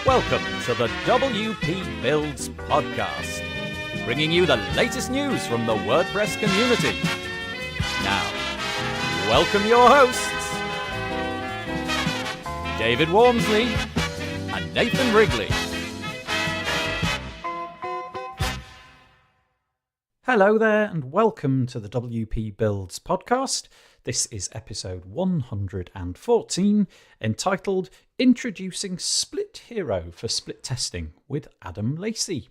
Welcome to the WP Builds podcast, bringing you the latest news from the WordPress community. Now, welcome your hosts, David Wormsley and Nathan Wrigley. Hello there and welcome to the WP Builds podcast. This is episode 114, entitled Introducing Split Hero for Split Testing with Adam Lacey.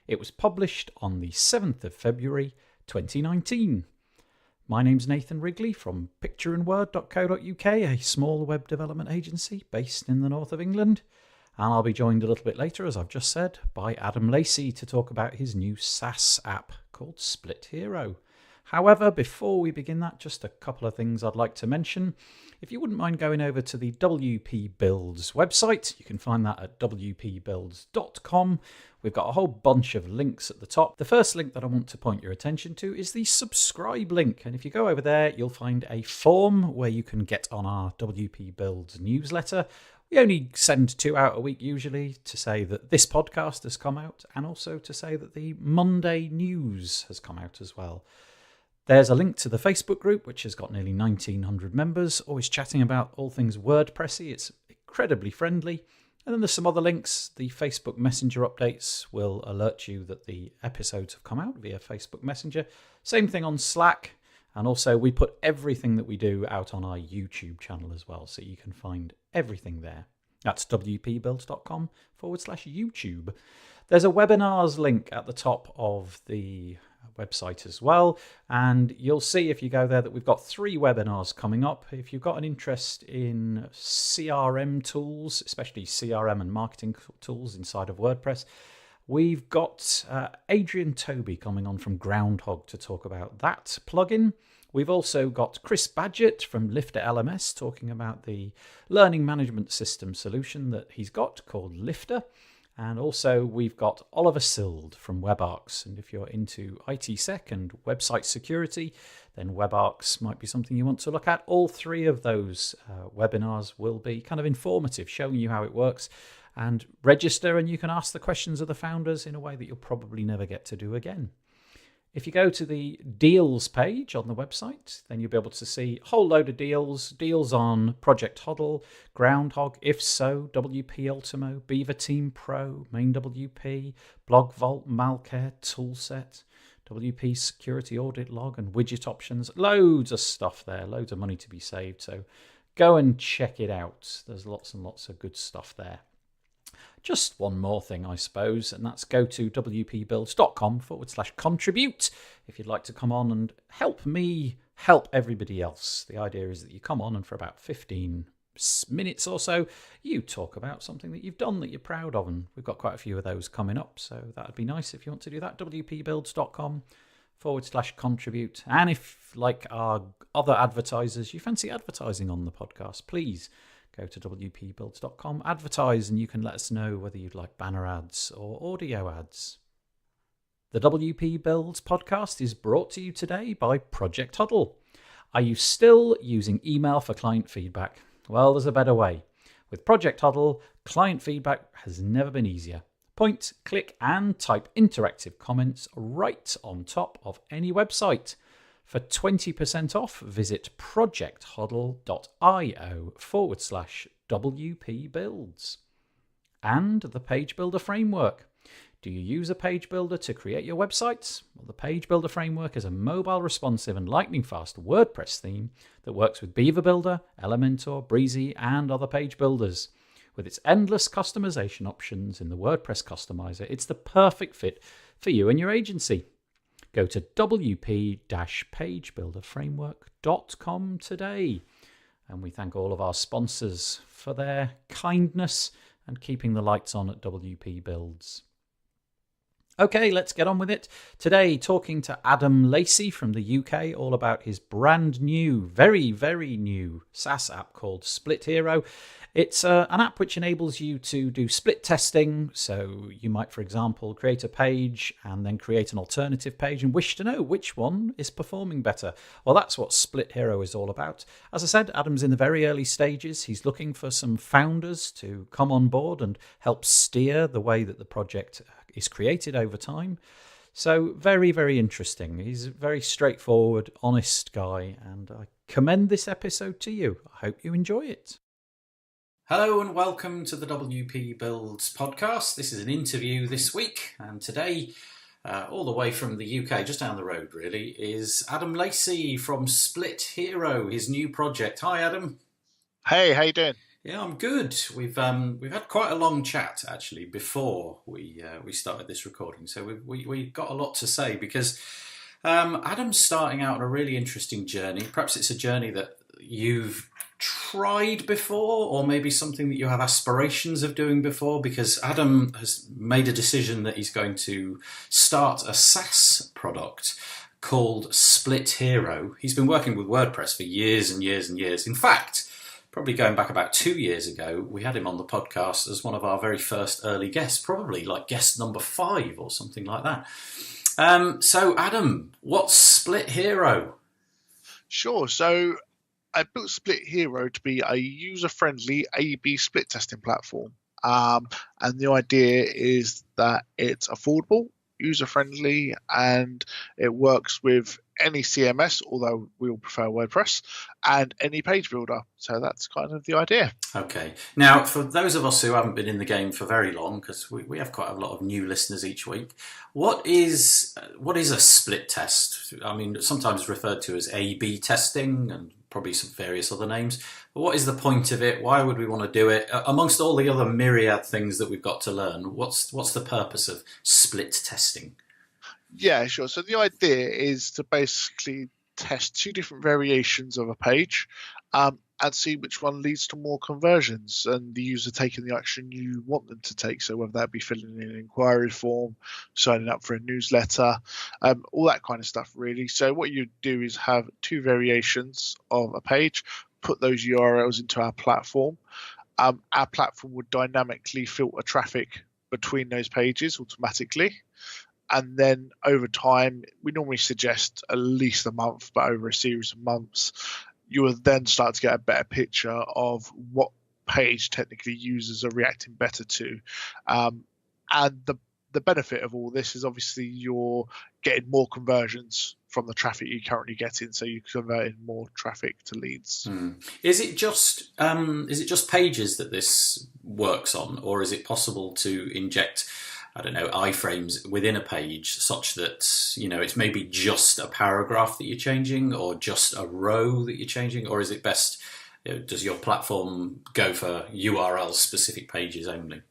It was published on the 7th of February 2019. My name's Nathan Wrigley from pictureandword.co.uk, a small web development agency based in the north of England. And I'll be joined a little bit later, as I've just said, by Adam Lacey to talk about his new SaaS app called Split Hero. However, before we begin that, just a couple of things I'd like to mention. If you wouldn't mind going over to the WP Builds website, you can find that at wpbuilds.com. We've got a whole bunch of links at the top. The first link that I want to point your attention to is the subscribe link. And if you go over there, you'll find a form where you can get on our WP Builds newsletter. We only send 2 out a week usually to say that this podcast has come out and also to say that the Monday news has come out as well. There's a link to the Facebook group, which has got nearly 1,900 members, always chatting about all things WordPressy. It's incredibly friendly. And then there's some other links. The Facebook Messenger updates will alert you that the episodes have come out via Facebook Messenger. Same thing on Slack. And also we put everything that we do out on our YouTube channel as well. So you can find everything there. That's wpbuilds.com/YouTube. There's a webinars link at the top of the website as well. And you'll see if you go there that we've got 3 webinars coming up. If you've got an interest in CRM tools, especially CRM and marketing tools inside of WordPress, we've got Adrian Toby coming on from Groundhog to talk about that plugin. We've also got Chris Badgett from Lifter LMS talking about the learning management system solution that he's got called Lifter. And also we've got Oliver Sild from WebArcs. And if you're into ITsec and website security, then WebArcs might be something you want to look at. All 3 of those webinars will be kind of informative, showing you how it works. And register and you can ask the questions of the founders in a way that you'll probably never get to do again. If you go to the deals page on the website, then you'll be able to see a whole load of deals on Project Huddle, Groundhog, If So, WP Ultimo, Beaver Team Pro, Main WP, Blog Vault, Malcare, Toolset, WP Security Audit Log, and widget options. Loads of stuff there, loads of money to be saved. So go and check it out. There's lots and lots of good stuff there. Just one more thing, I suppose, and that's go to wpbuilds.com/contribute if you'd like to come on and help me help everybody else. The idea is that you come on and for about 15 minutes or so, you talk about something that you've done that you're proud of, and we've got quite a few of those coming up, so that would be nice if you want to do that. wpbuilds.com/contribute. And if, like our other advertisers, you fancy advertising on the podcast, please go to wpbuilds.com, advertise, and you can let us know whether you'd like banner ads or audio ads. The WP Builds podcast is brought to you today by Project Huddle. Are you still using email for client feedback? Well, there's a better way. With Project Huddle, client feedback has never been easier. Point, click, and type interactive comments right on top of any website. For 20% off, visit projecthuddle.io/WP Builds. And the Page Builder Framework. Do you use a page builder to create your websites? Well, the Page Builder Framework is a mobile, responsive, and lightning-fast WordPress theme that works with Beaver Builder, Elementor, Breezy, and other page builders. With its endless customization options in the WordPress customizer, it's the perfect fit for you and your agency. Go to wp-pagebuilderframework.com today. And we thank all of our sponsors for their kindness and keeping the lights on at WP Builds. Okay, let's get on with it. Today, talking to Adam Lacey from the UK, all about his brand new, very, very new SaaS app called Split Hero. It's an app which enables you to do split testing. So you might, for example, create a page and then create an alternative page and wish to know which one is performing better. Well, that's what Split Hero is all about. As I said, Adam's in the very early stages. He's looking for some founders to come on board and help steer the way that the project is created over time. So very, very interesting. He's a very straightforward, honest guy, and I commend this episode to you. I hope you enjoy it. Hello and welcome to the WP Builds podcast. This is an interview this week, and today, all the way from the UK, just down the road really, is Adam Lacey from Split Hero, his new project. Hi Adam. Hey, how you doing? Yeah, I'm good. We've had quite a long chat actually before we started this recording, so we got a lot to say because Adam's starting out on a really interesting journey. Perhaps it's a journey that you've tried before, or maybe something that you have aspirations of doing before, because Adam has made a decision that he's going to start a SaaS product called Split Hero. He's been working with WordPress for years and years and years. In fact, probably going back about 2 years ago, we had him on the podcast as one of our very first early guests, probably like guest number 5 or something like that. So Adam, what's Split Hero? Sure. So I built Split Hero to be a user-friendly A/B split testing platform. And the idea is that it's affordable, user-friendly, and it works with any CMS, although we all prefer WordPress, and any page builder. So that's kind of the idea. Okay. Now, for those of us who haven't been in the game for very long, because we have quite a lot of new listeners each week, what is a split test? I mean, sometimes referred to as A/B testing and probably some various other names. But what is the point of it? Why would we want to do it? Amongst all the other myriad things that we've got to learn, what's the purpose of split testing? Yeah, sure. So the idea is to basically test 2 different variations of a page and see which one leads to more conversions and the user taking the action you want them to take. So whether that be filling in an inquiry form, signing up for a newsletter, all that kind of stuff really. So what you do is have 2 variations of a page, put those URLs into our platform. Our platform would dynamically filter traffic between those pages automatically. And then over time, we normally suggest at least a month, but over a series of months, you will then start to get a better picture of what page technically users are reacting better to. And the benefit of all this is obviously you're getting more conversions from the traffic you're currently getting, so you're converting more traffic to leads. Is it just pages that this works on, or is it possible to inject, I don't know, iframes within a page such that, you know, it's maybe just a paragraph that you're changing or just a row that you're changing? Or is it best, does your platform go for URL specific pages only?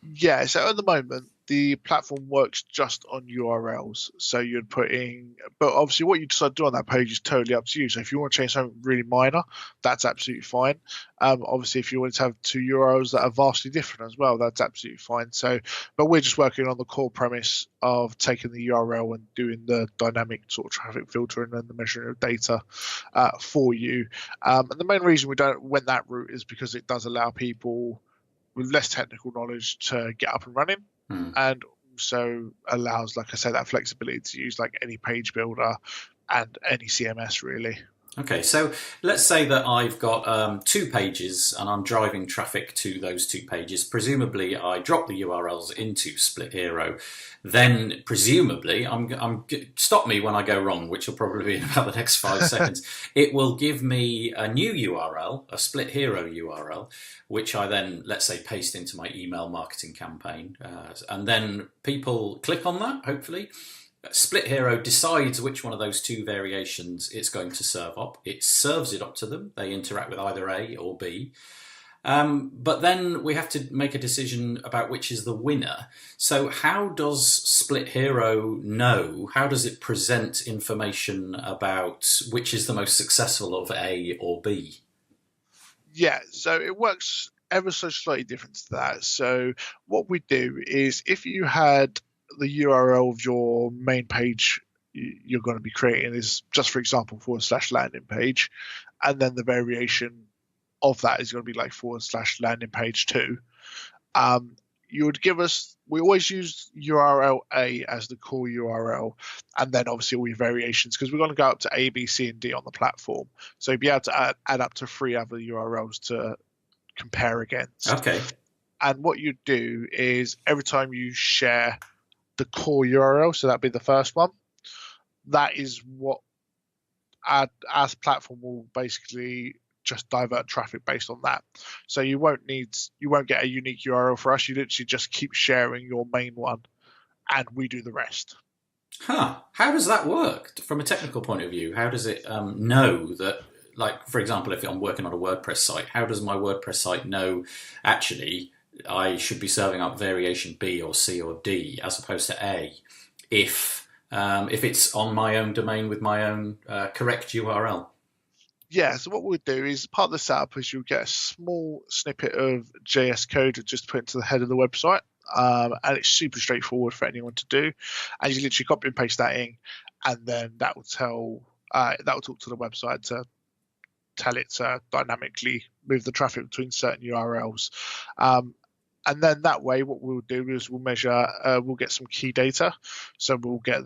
Yeah, so at the moment, the platform works just on URLs. So you'd put in, but obviously what you decide to do on that page is totally up to you. So if you want to change something really minor, that's absolutely fine. Obviously, if you want to have 2 URLs that are vastly different as well, that's absolutely fine. So, but we're just working on the core premise of taking the URL and doing the dynamic sort of traffic filtering and the measuring of data for you. And the main reason we went that route is because it does allow people with less technical knowledge to get up and running, and also allows, like I said, that flexibility to use like any page builder and any CMS really. Okay, so let's say that I've got 2 pages and I'm driving traffic to those 2 pages. Presumably, I drop the URLs into Split Hero. Then, presumably, stop me when I go wrong, which will probably be in about the next 5 seconds. It will give me a new URL, a Split Hero URL, which I then, let's say, paste into my email marketing campaign. And then people click on that, hopefully. Split Hero decides which one of those 2 variations it's going to serve up. It serves it up to them. They interact with either A or B. But then we have to make a decision about which is the winner. So how does Split Hero know? How does it present information about which is the most successful of A or B? Yeah, so it works ever so slightly different to that. So what we do is if you had the URL of your main page you're going to be creating is just, for example, / landing page, and then the variation of that is going to be like / landing page 2. You would give us, we always use URL A as the core URL, and then obviously all your variations, because we're going to go up to A, B, C, and D on the platform. So you'll be able to add up to 3 other URLs to compare against. Okay. And what you do is every time you share the core URL, so that'd be the first one, that is what our platform will basically just divert traffic based on that. So you won't get a unique URL for us. You literally just keep sharing your main one, and we do the rest. How does that work from a technical point of view? How does it know that, like, for example, if I'm working on a WordPress site, how does my WordPress site know actually I should be serving up variation B or C or D as opposed to A if it's on my own domain with my own correct URL? Yeah, so what we'll do is part of the setup is you'll get a small snippet of JS code to just put into the head of the website. And it's super straightforward for anyone to do. And you literally copy and paste that in, and then that will talk to the website to tell it to dynamically move the traffic between certain URLs. And then that way, what we'll do is we'll measure, we'll get some key data. So we'll get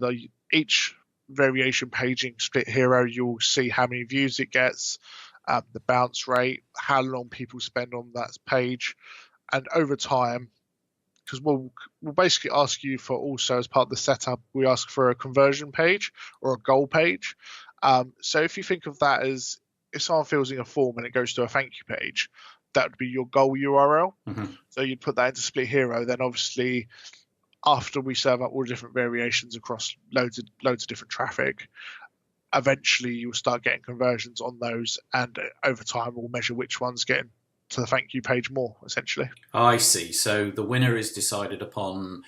each variation paging split hero. You'll see how many views it gets, the bounce rate, how long people spend on that page, and over time, because we'll basically ask you for, also as part of the setup, we ask for a conversion page or a goal page. So if you think of that as if someone fills in a form and it goes to a thank you page, that would be your goal URL. Mm-hmm. So you'd put that into Split Hero. Then obviously, after we serve up all the different variations across loads of different traffic, eventually you'll start getting conversions on those, and over time we'll measure which one's getting to the thank you page more, essentially. I see. So the winner is decided upon.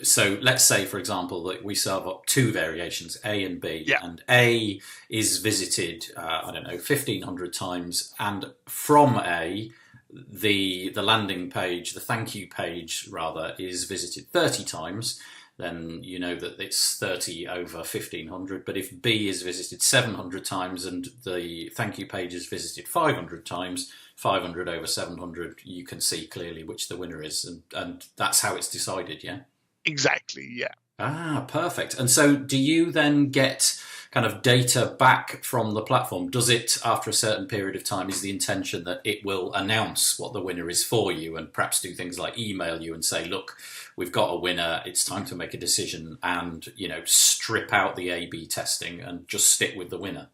So let's say, for example, that we serve up 2 variations, A and B, Yeah. and A is visited, 1,500 times, and from A, the landing page, the thank you page rather, is visited 30 times. Then you know that it's 30 over 1,500. But if B is visited 700 times and the thank you page is visited 500 times, 500 over 700, you can see clearly which the winner is, and that's how it's decided. Yeah. Exactly, yeah. Ah, perfect. And so do you then get kind of data back from the platform? Does it, after a certain period of time, is the intention that it will announce what the winner is for you and perhaps do things like email you and say, look, we've got a winner, it's time to make a decision, and, strip out the A/B testing and just stick with the winner?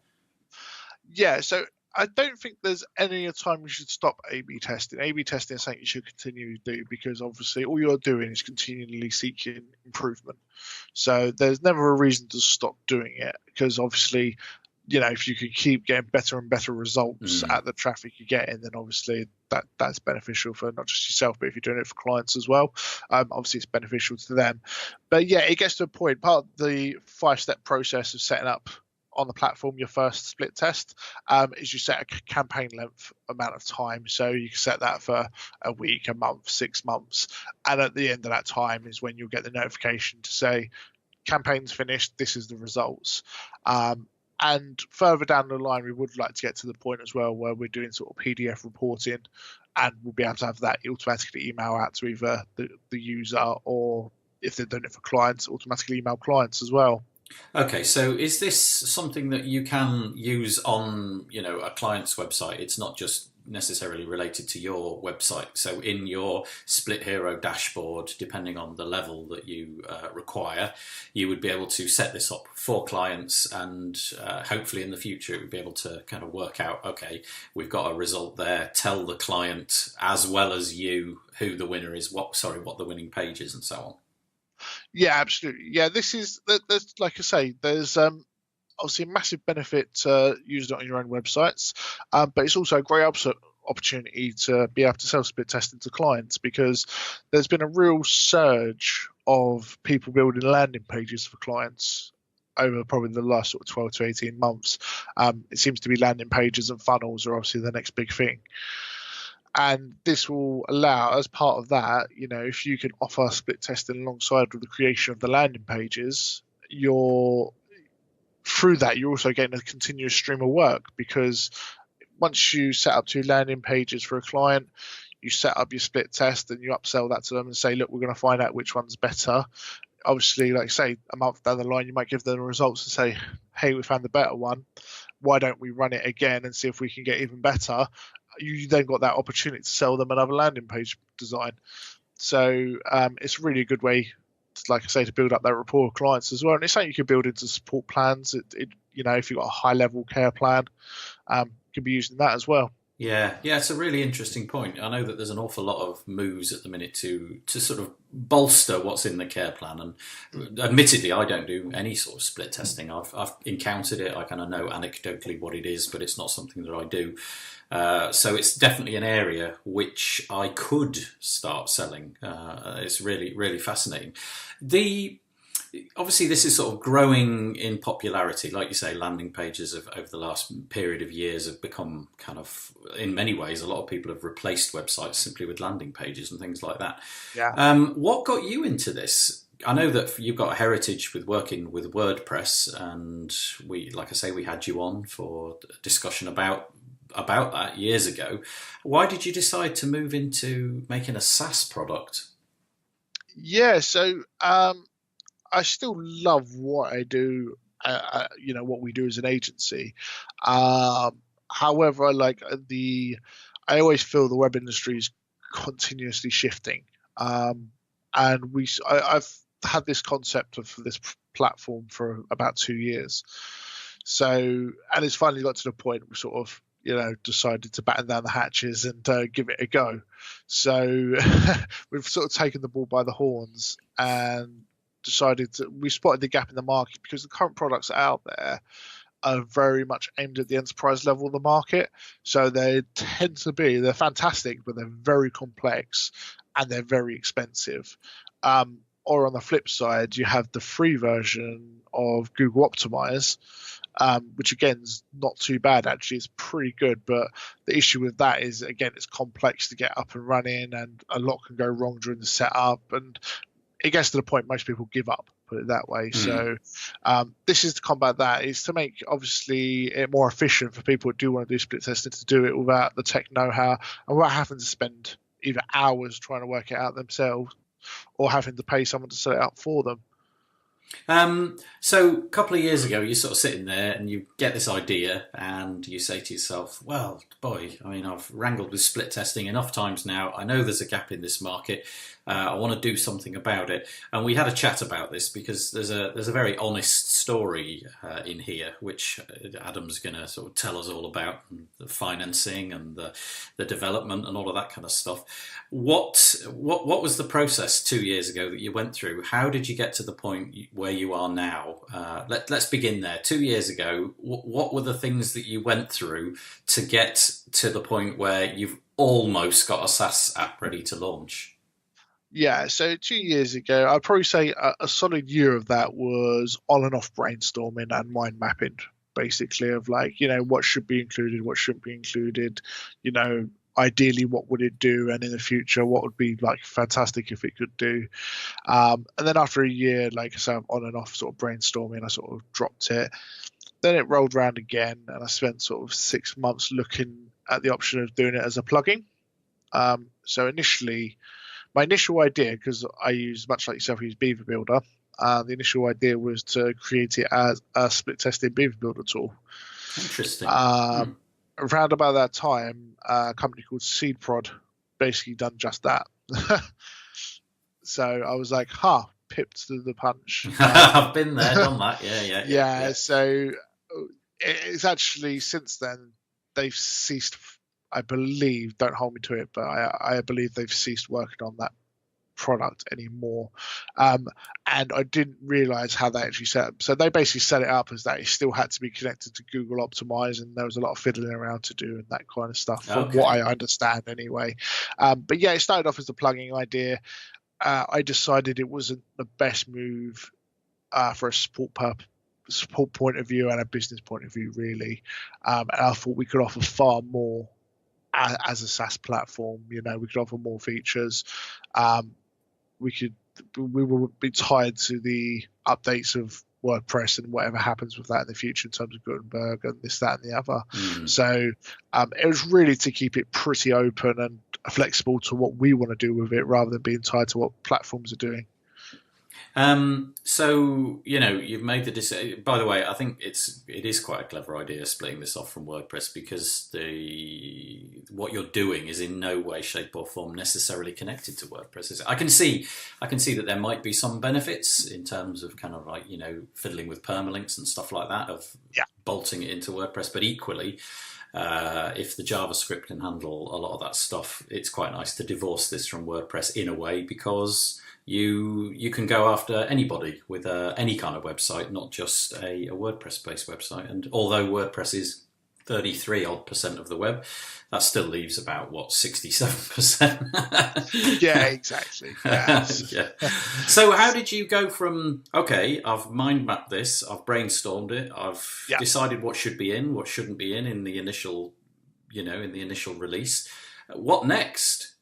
Yeah, so I don't think there's any time you should stop A/B testing. A/B testing is something you should continue to do, because obviously all you're doing is continually seeking improvement. So there's never a reason to stop doing it, because obviously, if you can keep getting better and better results at the traffic you're getting, then obviously that's beneficial for not just yourself, but if you're doing it for clients as well, obviously it's beneficial to them. But yeah, it gets to a point, part of the 5-step process of setting up on the platform your first split test is you set a campaign length amount of time. So you can set that for a week, a month, 6 months, and at the end of that time is when you'll get the notification to say campaign's finished, this is the results. And further down the line, we would like to get to the point as well where we're doing sort of PDF reporting, and we'll be able to have that automatically email out to either the user, or if they're doing it for clients, automatically email clients as well. Okay, so is this something that you can use on, a client's website? It's not just necessarily related to your website. So in your Split Hero dashboard, depending on the level that you require, you would be able to set this up for clients, and hopefully in the future it would be able to kind of work out, okay, we've got a result there, tell the client as well as you who the winner is, what the winning page is, and so on. Yeah, absolutely. Yeah, there's like I say, there's obviously a massive benefit to using it on your own websites, but it's also a great opportunity to be able to sell split testing to clients, because there's been a real surge of people building landing pages for clients over probably the last sort of 12 to 18 months. It seems to be landing pages and funnels are obviously the next big thing. And this will allow, as part of that, if you can offer split testing alongside with the creation of the landing pages, through that you're also getting a continuous stream of work, because once you set up 2 landing pages for a client, you set up your split test and you upsell that to them and say, look, we're going to find out which one's better. Obviously, like say, a month down the line, you might give them the results and say, hey, we found the better one. Why don't we run it again and see if we can get even better? You then got that opportunity to sell them another landing page design. So it's really a good way, like I say, to build up that rapport with clients as well. And it's something you can build into support plans. If you've got a high level care plan, you can be using that as well. Yeah, it's a really interesting point. I know that there's an awful lot of moves at the minute to sort of bolster what's in the care plan. And admittedly, I don't do any sort of split testing. I've encountered it. I kind of know anecdotally what it is, but it's not something that I do. So it's definitely an area which I could start selling. It's really, really fascinating. Obviously, this is sort of growing in popularity. Like you say, landing pages over the last period of years have become kind of, in many ways, a lot of people have replaced websites simply with landing pages and things like that. Yeah. What got you into this? I know that you've got a heritage with working with WordPress, and we had you on for a discussion about that years ago. Why did you decide to move into making a SaaS product? Yeah, so I still love what I do, what we do as an agency. However, I always feel the web industry is continuously shifting. And I've had this concept of this platform for about 2 years. So, and it's finally got to the point we sort of, decided to batten down the hatches and give it a go. So we've sort of taken the bull by the horns and we spotted the gap in the market, because the current products out there are very much aimed at the enterprise level of the market. So they're fantastic, but they're very complex and they're very expensive. Or on the flip side, you have the free version of Google Optimize, which again is not too bad, actually. It's pretty good, but the issue with that is, again, it's complex to get up and running, and a lot can go wrong during the setup, and it gets to the point most people give up, put it that way. So this is to combat that, is to make, obviously, it more efficient for people who do want to do split testing to do it without the tech know-how and without having to spend either hours trying to work it out themselves or having to pay someone to set it up for them. So a couple of years ago, you're sort of sitting there and you get this idea and you say to yourself, well, boy, I mean, I've wrangled with split testing enough times now. I know there's a gap in this market. I want to do something about it. And we had a chat about this because there's a very honest story in here, which Adam's going to sort of tell us all about, the financing and the development and all of that kind of stuff. What was the process 2 years ago that you went through? How did you get to the point where you are now? Let's begin there. 2 years ago, what were the things that you went through to get to the point where you've almost got a SaaS app ready to launch? Yeah, so 2 years ago, I'd probably say a solid year of that was on and off brainstorming and mind mapping, basically, of what should be included, what shouldn't be included, ideally what would it do, and in the future what would be fantastic if it could do. And then after a year, like I said, on and off sort of brainstorming, I sort of dropped it. Then it rolled around again, and I spent sort of 6 months looking at the option of doing it as a plugin. So initially, my initial idea, because I use, much like yourself, I use Beaver Builder, the initial idea was to create it as a split testing Beaver Builder tool. Interesting. Around about that time, a company called SeedProd basically done just that. So I was like, pipped to the punch. I've been there, done that. Yeah. So it's actually, since then, they've ceased, I believe, don't hold me to it, but I believe they've ceased working on that product anymore. And I didn't realize how they actually set up. So they basically set it up as that it still had to be connected to Google Optimize, and there was a lot of fiddling around to do and that kind of stuff, from what I understand anyway. But yeah, it started off as a plugin idea. I decided it wasn't the best move for a support point of view and a business point of view, really. And I thought we could offer far more as a SaaS platform. We could offer more features. We will be tied to the updates of WordPress and whatever happens with that in the future in terms of Gutenberg and this, that, and the other. So it was really to keep it pretty open and flexible to what we want to do with it, rather than being tied to what platforms are doing. So you've made the decision. By the way, I think it is quite a clever idea splitting this off from WordPress, because what you're doing is in no way, shape, or form necessarily connected to WordPress. I can see that there might be some benefits in terms of kind of like fiddling with permalinks and stuff like that, of bolting it into WordPress, but equally. If the JavaScript can handle a lot of that stuff, it's quite nice to divorce this from WordPress in a way, because you can go after anybody with any kind of website, not just a WordPress-based website. And although WordPress is 33% of the web, that still leaves about 67%. Yeah, exactly. Yes. Yeah. So how did you go from, okay, I've mind mapped this, I've brainstormed it, I've decided what should be in, what shouldn't be in the initial, in the initial release. What next?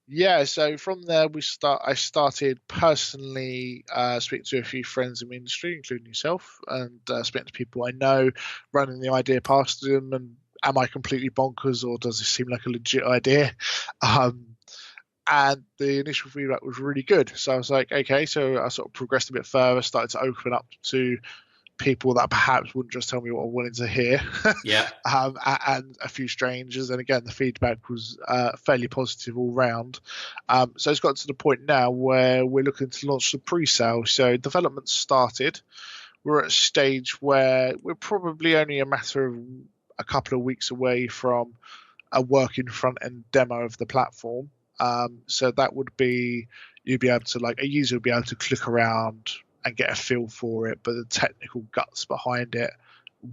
Yeah, so from there I started personally speaking to a few friends in the industry, including yourself, and speaking to people I know, running the idea past them, and am I completely bonkers, or does this seem like a legit idea? And the initial feedback was really good. So I was like, okay, so I sort of progressed a bit further, started to open up to people that perhaps wouldn't just tell me what I wanted to hear. Yeah. And a few strangers. And again, the feedback was fairly positive all round. So it's got to the point now where we're looking to launch the pre-sale. So development started. We're at a stage where we're probably only a matter of a couple of weeks away from a working front-end demo of the platform. So that would be, a user would be able to click around and get a feel for it, but the technical guts behind it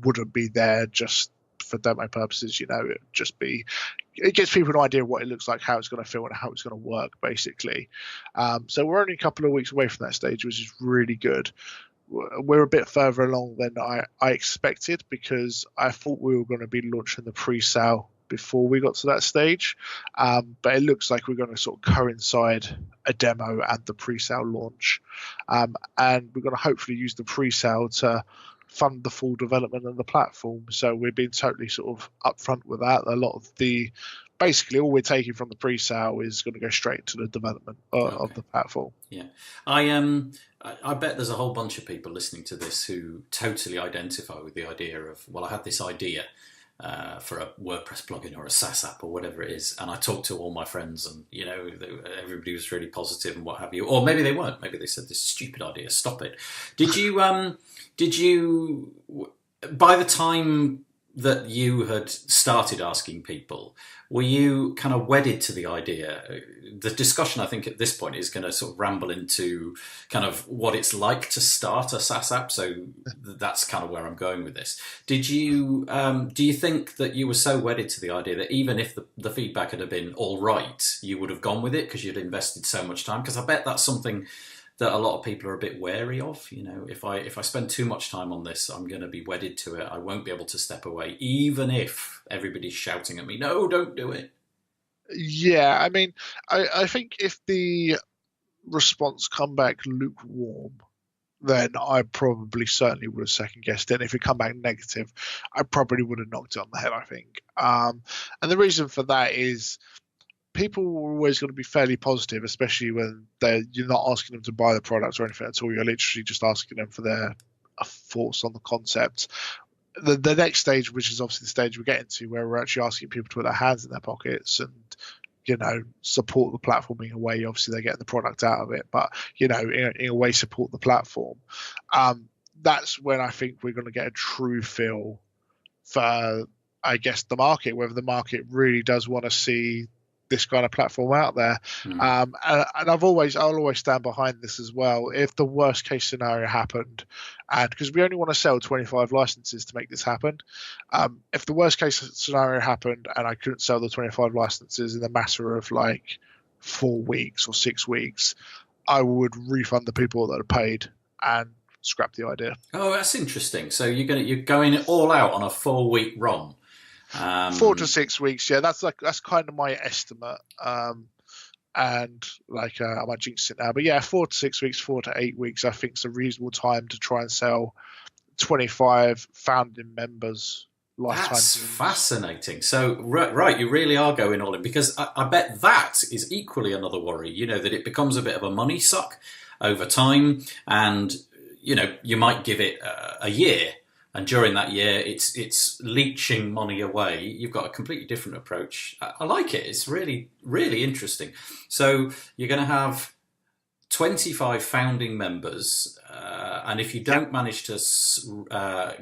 wouldn't be there just for demo purposes. It gives people an idea of what it looks like, how it's going to feel, and how it's going to work, basically. So we're only a couple of weeks away from that stage, which is really good. We're a bit further along than I expected, because I thought we were going to be launching the pre-sale before we got to that stage, but it looks like we're going to sort of coincide a demo and the pre-sale launch, and we're going to hopefully use the pre-sale to fund the full development of the platform. So we're being totally sort of upfront with that. A lot of basically all we're taking from the pre-sale is going to go straight into the development of the platform. Yeah, I bet there's a whole bunch of people listening to this who totally identify with the idea of, well, I had this idea for a WordPress plugin or a SaaS app or whatever it is, and I talked to all my friends, and everybody was really positive and what have you. Or maybe they weren't. Maybe they said, "This is a stupid idea. Stop it." Did you? By the time that you had started asking people, were you kind of wedded to the idea? The discussion, I think, at this point is going to sort of ramble into kind of what it's like to start a SaaS app. So that's kind of where I'm going with this. Do you think that you were so wedded to the idea that even if the feedback had been all right, you would have gone with it because you'd invested so much time? Because I bet that's something that a lot of people are a bit wary of. If I spend too much time on this, I'm going to be wedded to it. I won't be able to step away, even if everybody's shouting at me, "No, don't do it." Yeah, I mean, I think if the response come back lukewarm, then I probably certainly would have second guessed it. And if it come back negative, I probably would have knocked it on the head, I think. And the reason for that is, people are always going to be fairly positive, especially when you're not asking them to buy the product or anything at all. You're literally just asking them for their thoughts on the concept. The next stage, which is obviously the stage we're getting to, where we're actually asking people to put their hands in their pockets and support the platform in a way. Obviously, they're getting the product out of it, but in a way, support the platform. That's when I think we're going to get a true feel for, I guess, the market, whether the market really does want to see this kind of platform out there. And I'll always stand behind this as well. If the worst case scenario happened, and because we only want to sell 25 licenses to make this happen, if the worst case scenario happened and I couldn't sell the 25 licenses in a matter of like 4 weeks or 6 weeks, I would refund the people that had paid and scrap the idea. Oh, that's interesting. So you're going all out on a 4-week run. 4 to 6 weeks. Yeah, that's kind of my estimate. And like I might jinx it now, but yeah, 4 to 6 weeks, 4 to 8 weeks, I think is a reasonable time to try and sell 25 founding members lifetime. That's deals. fascinating. So, right, you really are going all in, because I bet that is equally another worry, that it becomes a bit of a money suck over time, and, you might give it a year, and during that year, it's leeching money away. You've got a completely different approach. I like it. It's really, really interesting. So you're going to have 25 founding members, and if you don't manage to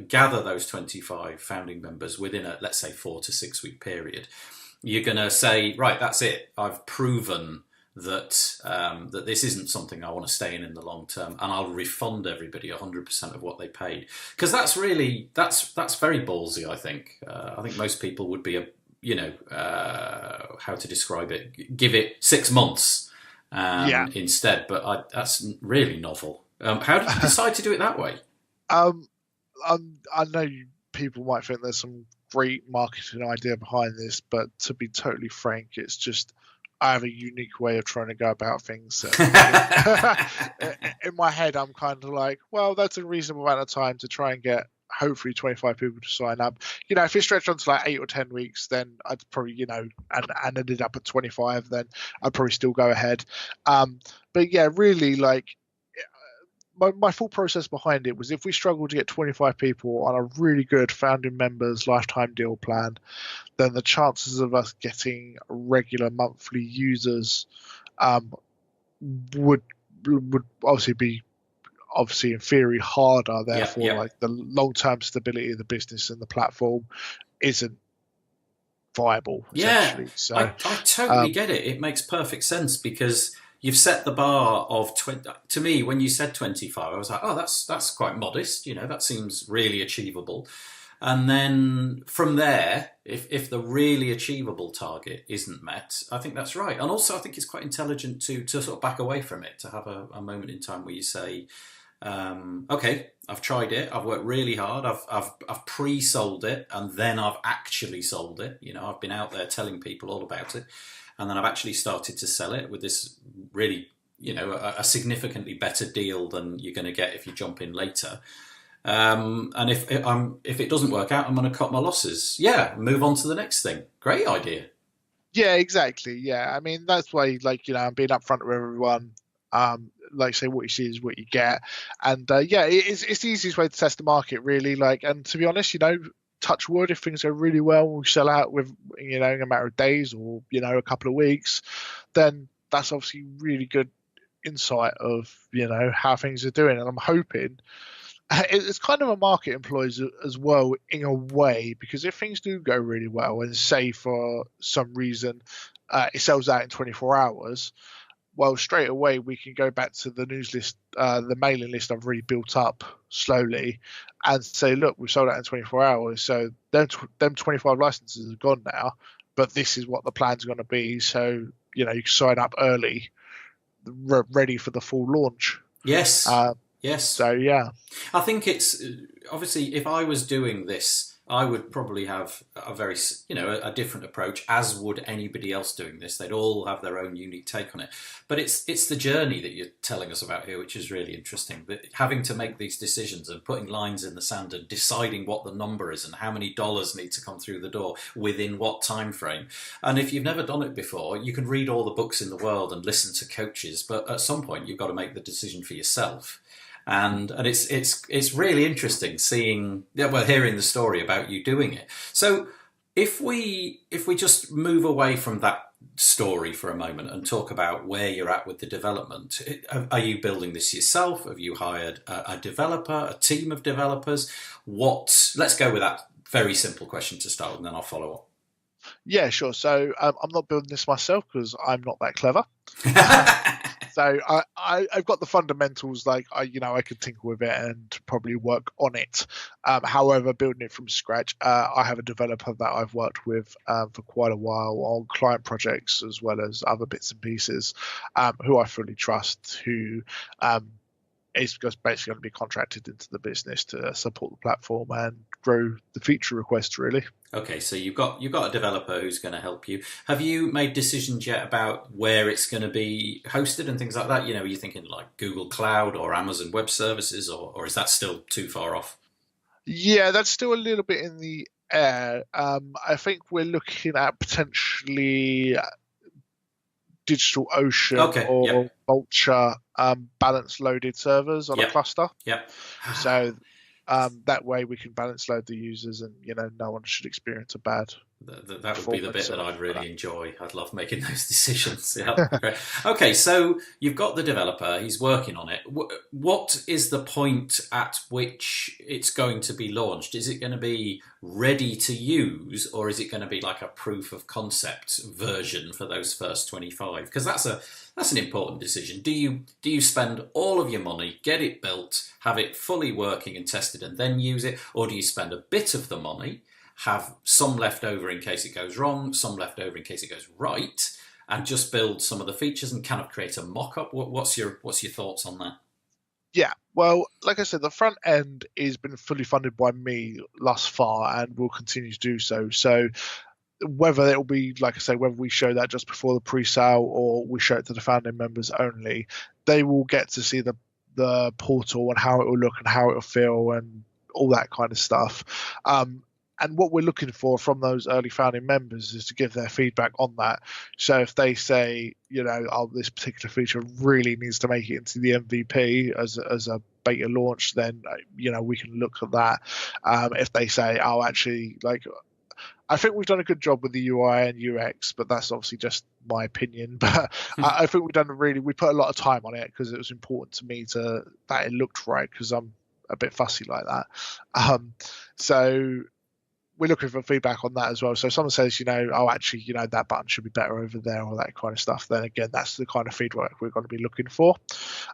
gather those 25 founding members within a, let's say, 4 to 6 week period, you're going to say, right, that's it. I've proven that that this isn't something I want to stay in the long term, and I'll refund everybody 100% of what they paid. Because that's very ballsy. I think most people would be how to describe it? Give it 6 months instead. But that's really novel. How did you decide to do it that way? I know people might think there's some great marketing idea behind this, but to be totally frank, it's just I have a unique way of trying to go about things. In my head, I'm kind of like, well, that's a reasonable amount of time to try and get hopefully 25 people to sign up. If it stretched on to like 8 or 10 weeks, then I'd probably, and ended up at 25, then I'd probably still go ahead. But yeah, really, like, my full process behind it was, if we struggle to get 25 people on a really good founding members lifetime deal plan, then the chances of us getting regular monthly users would obviously be in theory harder. Therefore, like, the long-term stability of the business and the platform isn't viable. Yeah, so I totally get it. It makes perfect sense, because you've set the bar of 20. To me, when you said 25, I was like, oh, that's quite modest. That seems really achievable. And then from there, if the really achievable target isn't met, I think that's right. And also, I think it's quite intelligent to sort of back away from it, to have a moment in time where you say, okay, I've tried it. I've worked really hard. I've pre-sold it, and then I've actually sold it. I've been out there telling people all about it. And then I've actually started to sell it with this really, a significantly better deal than you're going to get if you jump in later. And if it doesn't work out, I'm going to cut my losses. Yeah, move on to the next thing. Great idea. Yeah, exactly. Yeah, I mean, that's why, like, I'm being upfront with everyone. Like, say, what you see is what you get, and it's the easiest way to test the market, really. Like, and to be honest, touch wood, if things go really well, we sell out with in a matter of days or a couple of weeks, then that's obviously really good insight of how things are doing. And I'm hoping it's kind of a market employees as well, in a way, because if things do go really well, and say for some reason it sells out in 24 hours, well, straight away we can go back to the news list, the mailing list I've really built up slowly, and say, look, we've sold out in 24 hours. So them 25 licenses are gone now, but this is what the plan's going to be. So, you can sign up early, ready for the full launch. Yes. Yes. So, yeah. I think it's, obviously, if I was doing this, I would probably have a very, a different approach, as would anybody else doing this. They'd all have their own unique take on it. But it's the journey that you're telling us about here, which is really interesting. That having to make these decisions and putting lines in the sand and deciding what the number is and how many dollars need to come through the door within what time frame. And if you've never done it before, you can read all the books in the world and listen to coaches, but at some point you've got to make the decision for yourself. And it's really interesting hearing the story about you doing it. So if we just move away from that story for a moment and talk about where you're at with the development, are you building this yourself? Have you hired a developer, a team of developers? Let's go with that very simple question to start with, and then I'll follow up. Yeah, sure. So I'm not building this myself because I'm not that clever. So I've got the fundamentals, like I could tinker with it and probably work on it. However, building it from scratch, I have a developer that I've worked with for quite a while on client projects as well as other bits and pieces, who I fully trust, who is just basically going to be contracted into the business to support the platform and grow the feature request, really. Okay, so you've got a developer who's going to help you. Have you made decisions yet about where it's going to be hosted and things like that? Are you thinking like Google Cloud or Amazon Web Services, or is that still too far off? Yeah, that's still a little bit in the air. I think we're looking at potentially DigitalOcean or Vultr balance loaded servers on a cluster. Yep. So that way we can balance load the users, and no one should experience a bad. That would be the bit that I'd really enjoy. I'd love making those decisions. Yeah. Okay, so you've got the developer. He's working on it. What is the point at which it's going to be launched? Is it going to be ready to use, or is it going to be like a proof of concept version for those first 25? Because that's an important decision. Do you spend all of your money, get it built, have it fully working and tested, and then use it, or do you spend a bit of the money, have some left over in case it goes wrong, some left over in case it goes right, and just build some of the features and kind of create a mock-up? What's your thoughts on that? Yeah, well, like I said, the front end has been fully funded by me thus far and will continue to do so. So whether it will be, like I say, whether we show that just before the pre-sale or we show it to the founding members only, they will get to see the portal and how it will look and how it will feel and all that kind of stuff. And what we're looking for from those early founding members is to give their feedback on that. So if they say, this particular feature really needs to make it into the MVP as a beta launch, then, we can look at that. If they say, I think we've done a good job with the UI and UX, but that's obviously just my opinion. But I think we put a lot of time on it because it was important to me that it looked right, because I'm a bit fussy like that. So we're looking for feedback on that as well. So if someone says, that button should be better over there, or that kind of stuff, then again, that's the kind of feedback we're going to be looking for.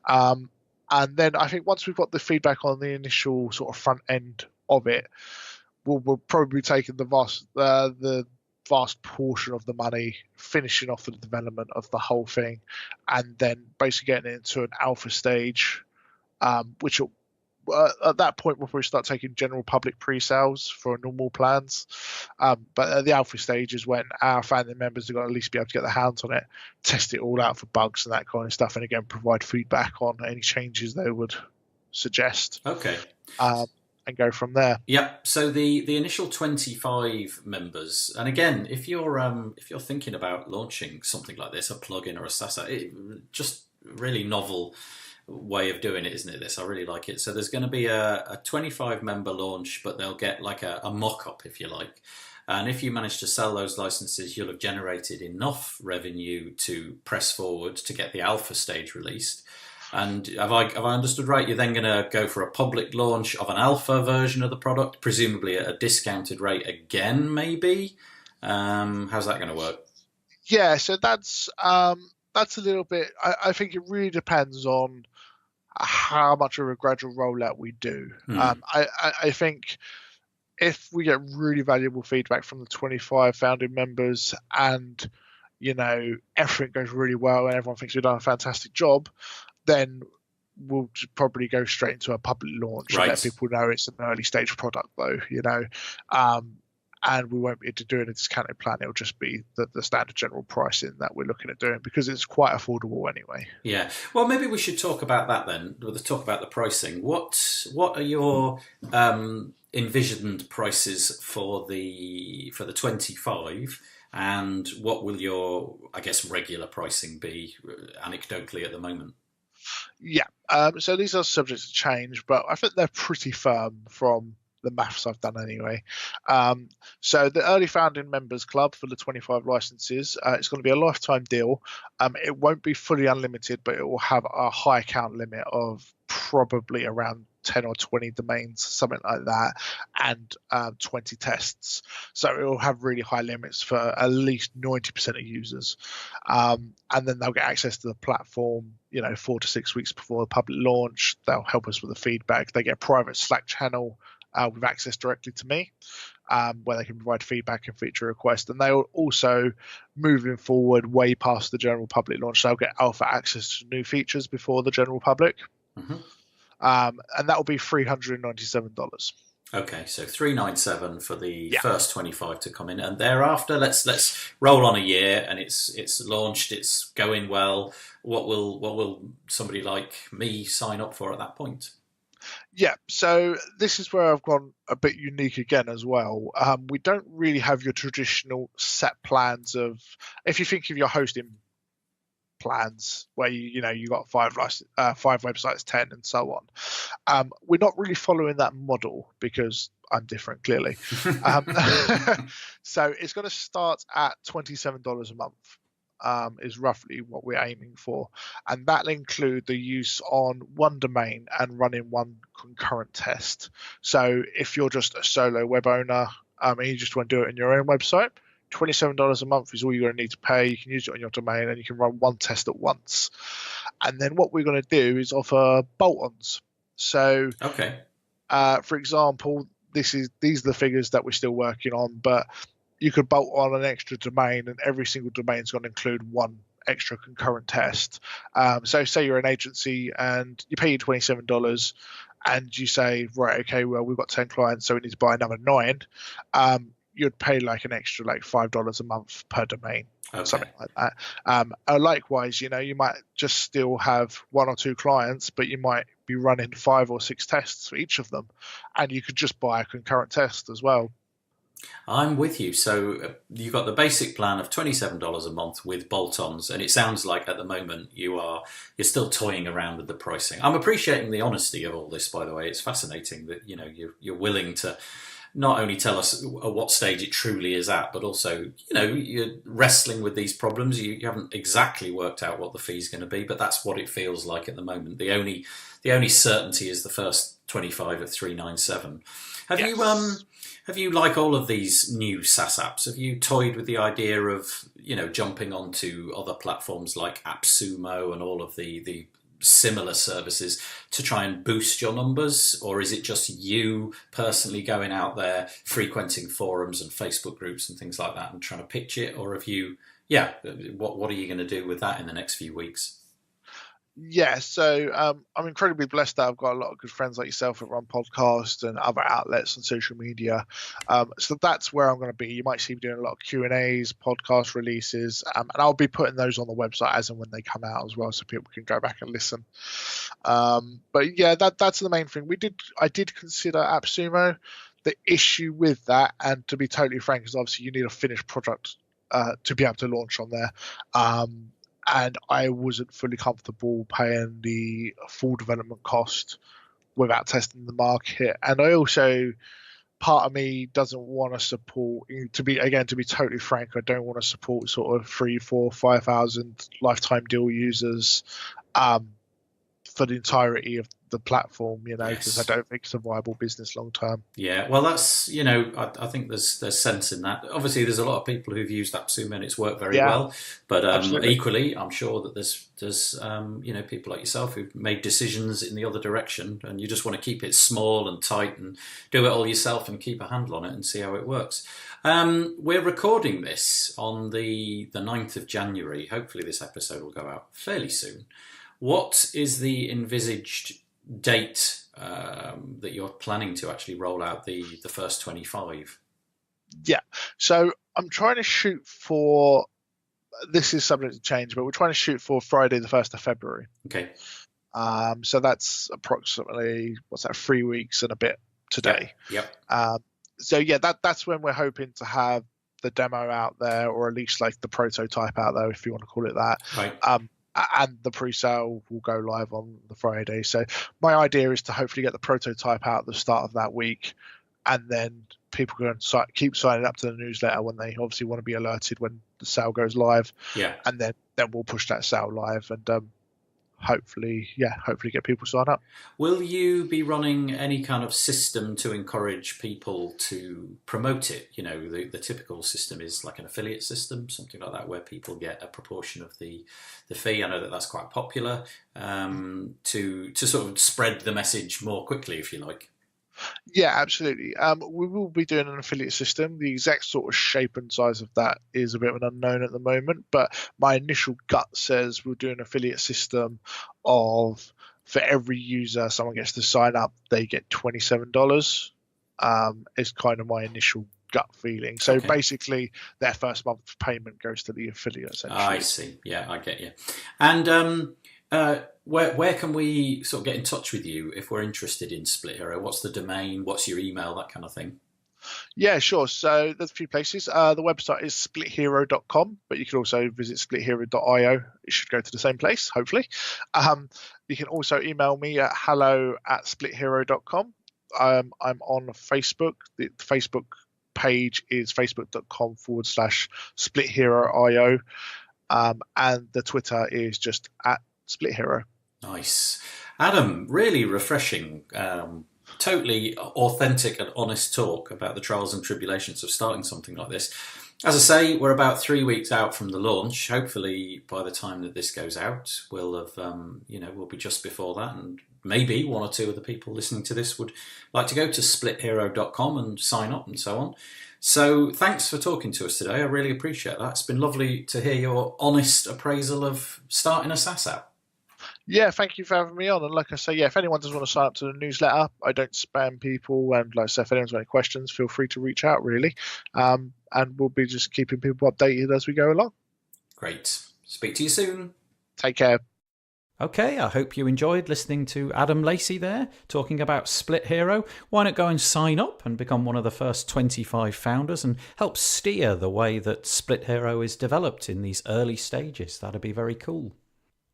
And then I think once we've got the feedback on the initial sort of front end of it, we'll probably be taking the vast portion of the money, finishing off the development of the whole thing, and then basically getting it into an alpha stage, which will, at that point we'll probably start taking general public pre-sales for normal plans. But at the alpha stage is when our founding members are going to at least be able to get their hands on it, test it all out for bugs and that kind of stuff, and again provide feedback on any changes they would suggest. Okay. And go from there. Yep. So the initial 25 members, and again, if you're thinking about launching something like this, a plugin or a SaaS, just really novel way of doing it, isn't it? This, I really like it. So there's going to be a 25 member launch, but they'll get like a mock-up, if you like. And if you manage to sell those licenses, you'll have generated enough revenue to press forward to get the alpha stage released. And have I understood right? You're then going to go for a public launch of an alpha version of the product, presumably at a discounted rate again, maybe. How's that going to work? Yeah, so that's a little bit. I think it really depends on how much of a gradual rollout we do. I think if we get really valuable feedback from the 25 founding members and everything goes really well and everyone thinks we've done a fantastic job, then we'll probably go straight into a public launch and let people know it's an early stage product, though, and we won't be doing a discounted plan. It'll just be the standard general pricing that we're looking at doing, because it's quite affordable anyway. Yeah. Well, maybe we should talk about that then. We'll talk about the pricing. What are your envisioned prices for the 25? And what will your, I guess, regular pricing be anecdotally at the moment? Yeah, so these are subject to change, but I think they're pretty firm from the maths I've done anyway. So the early founding members club for the 25 licenses, it's going to be a lifetime deal. It won't be fully unlimited, but it will have a high account limit of probably around 10 or 20 domains, something like that, and 20 tests. So it will have really high limits for at least 90% of users. And then they'll get access to the platform, 4 to 6 weeks before the public launch. They'll help us with the feedback. They get a private Slack channel with access directly to me, where they can provide feedback and feature requests. And they'll also, moving forward way past the general public launch, they'll get alpha access to new features before the general public. Mm-hmm. And that will be $397. Okay, so 397 for the Yeah. first 25 to come in, and thereafter, let's roll on a year, and it's launched, it's going well. What will somebody like me sign up for at that point? Yeah, so this is where I've gone a bit unique again as well. We don't really have your traditional set plans of, if you think of your hosting plans where you got five websites, 10, and so on. We're not really following that model because I'm different, clearly. So it's going to start at $27 a month. Is roughly what we're aiming for, and that'll include the use on one domain and running one concurrent test. So if you're just a solo web owner and you just want to do it in your own website, $27 a month is all you're going to need to pay. You can use it on your domain and you can run one test at once. And then what we're going to do is offer bolt-ons. So, Okay. For example, these are the figures that we're still working on, but you could bolt on an extra domain, and every single domain is going to include one extra concurrent test. So say you're an agency and you pay your $27 and you say, right, okay, well, we've got 10 clients, so we need to buy another 9. You'd pay like an extra like $5 a month per domain, something like that. Likewise, you might just still have 1 or 2 clients, but you might be running 5 or 6 tests for each of them, and you could just buy a concurrent test as well. I'm with you. So you've got the basic plan of $27 a month with bolt-ons, and it sounds like at the moment you're still toying around with the pricing. I'm appreciating the honesty of all this, by the way. It's fascinating that you're willing to not only tell us at what stage it truly is at, but also you're wrestling with these problems. You haven't exactly worked out what the fee's going to be, but that's what it feels like at the moment. The only certainty is the first 25 at 397. Have you, like all of these new SaaS apps, have you toyed with the idea of, jumping onto other platforms like AppSumo and all of the similar services to try and boost your numbers? Or is it just you personally going out there, frequenting forums and Facebook groups and things like that and trying to pitch it? Or have you, what are you going to do with that in the next few weeks? Yeah, so I'm incredibly blessed that I've got a lot of good friends like yourself that run podcasts and other outlets on social media. So that's where I'm going to be. You might see me doing a lot of Q&As, podcast releases, and I'll be putting those on the website as and when they come out as well, so people can go back and listen. But yeah, that's the main thing. I did consider AppSumo. The issue with that, and to be totally frank, is obviously you need a finished product to be able to launch on there. And I wasn't fully comfortable paying the full development cost without testing the market. And I also, part of me doesn't want to support, to be totally frank, I don't want to support sort of 3, 4, 5,000 lifetime deal users for the entirety of the platform, because I don't think it's a viable business long term. Yeah, well, that's, I think there's sense in that. Obviously, there's a lot of people who've used AppSumo and it's worked very well. But equally, I'm sure that there's people like yourself who've made decisions in the other direction, and you just want to keep it small and tight and do it all yourself and keep a handle on it and see how it works. We're recording this on the 9th of January. Hopefully this episode will go out fairly soon. What is the envisaged date that you're planning to actually roll out the first 25? Yeah, so I'm trying to shoot for, this is subject to change, but we're trying to shoot for Friday the 1st of February. Okay. So that's approximately, 3 weeks and a bit today. Yep. So yeah, that's when we're hoping to have the demo out there, or at least like the prototype out there, if you want to call it that. Right. And the pre-sale will go live on the Friday. So my idea is to hopefully get the prototype out at the start of that week, and then people can keep signing up to the newsletter when they obviously want to be alerted when the sale goes live. Yeah. And then we'll push that sale live, and hopefully get people sign up. Will you be running any kind of system to encourage people to promote it? The typical system is like an affiliate system, something like that, where people get a proportion of the fee. I know that's quite popular, to sort of spread the message more quickly, if you like. Yeah, absolutely. We will be doing an affiliate system. The exact sort of shape and size of that is a bit of an unknown at the moment, but my initial gut says we'll do an affiliate system of, for every user someone gets to sign up, they get $27. is kind of my initial gut feeling. So basically, their first month's payment goes to the affiliate. Essentially. I see. Yeah, I get you. And where can we sort of get in touch with you if we're interested in Split Hero? What's the domain? What's your email? That kind of thing. Yeah, sure. So there's a few places. The website is splithero.com, but you can also visit splithero.io. It should go to the same place, hopefully. You can also email me at hello@splithero.com. I'm on Facebook. The Facebook page is facebook.com/splitheroio. And the Twitter is just @splithero. Nice. Adam, really refreshing. Totally authentic and honest talk about the trials and tribulations of starting something like this. As I say, we're about 3 weeks out from the launch. Hopefully, by the time that this goes out, we'll have, we'll be just before that, and maybe one or two of the people listening to this would like to go to splithero.com and sign up and so on. So, thanks for talking to us today. I really appreciate that. It's been lovely to hear your honest appraisal of starting a SaaS app. Yeah, thank you for having me on. And like I say, if anyone does want to sign up to the newsletter, I don't spam people. And like I say, if anyone's got any questions, feel free to reach out, really. And we'll be just keeping people updated as we go along. Great. Speak to you soon. Take care. Okay, I hope you enjoyed listening to Adam Lacey there, talking about Split Hero. Why not go and sign up and become one of the first 25 founders and help steer the way that Split Hero is developed in these early stages? That'd be very cool.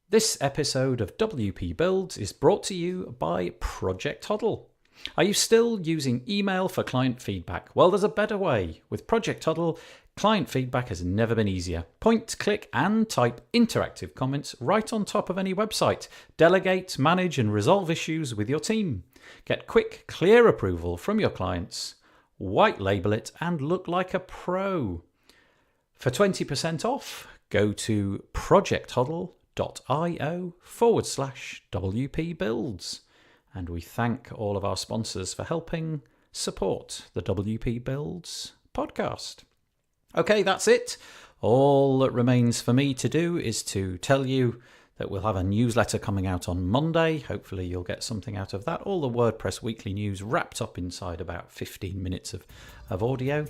This episode of WP Builds is brought to you by Project Huddle. Are you still using email for client feedback? Well, there's a better way. With Project Huddle, client feedback has never been easier. Point, click, and type interactive comments right on top of any website. Delegate, manage, and resolve issues with your team. Get quick, clear approval from your clients. White label it and look like a pro. For 20% off, go to projecthuddle.io/WP Builds. And we thank all of our sponsors for helping support the WP Builds podcast. Okay, that's it. All that remains for me to do is to tell you that we'll have a newsletter coming out on Monday. Hopefully you'll get something out of that. All the WordPress weekly news wrapped up inside about 15 minutes of audio.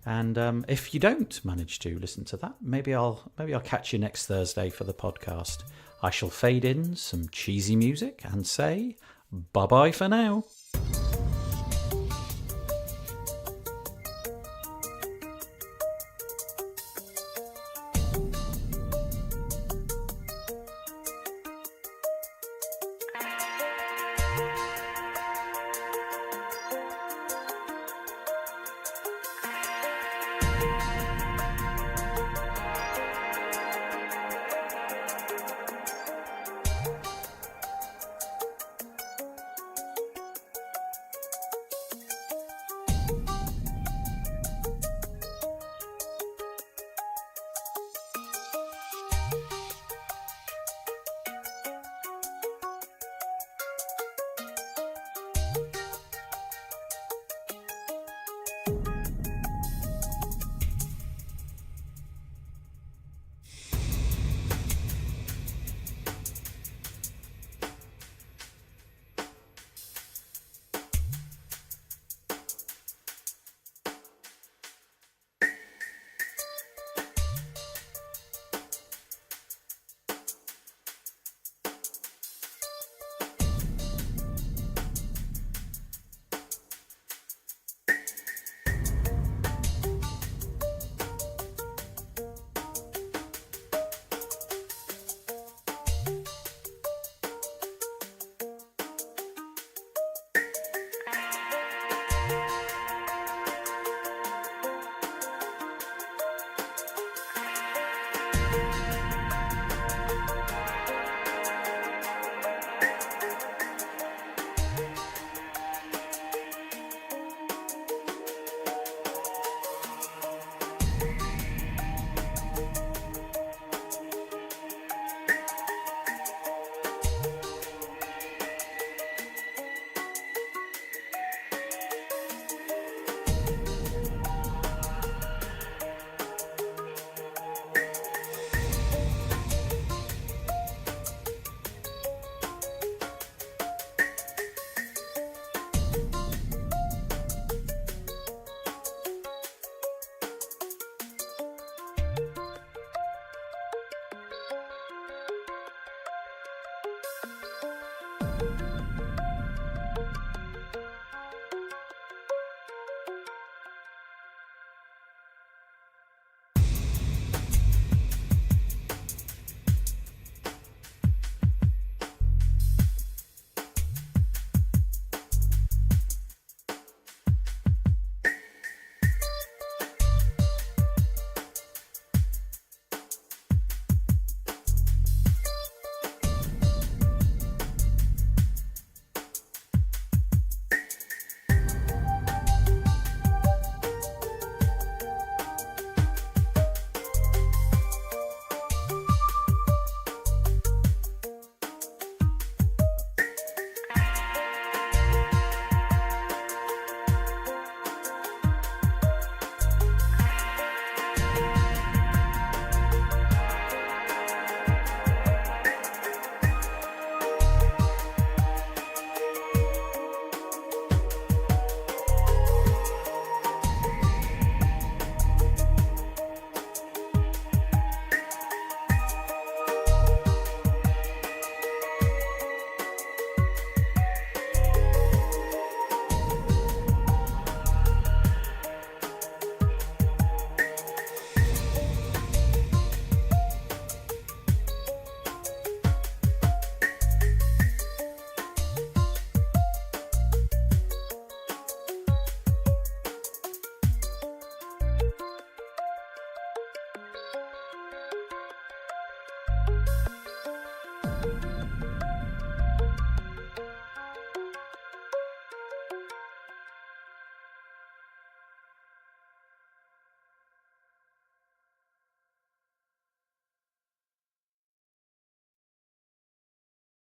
And if you don't manage to listen to that, maybe I'll catch you next Thursday for the podcast. I shall fade in some cheesy music and say bye-bye for now.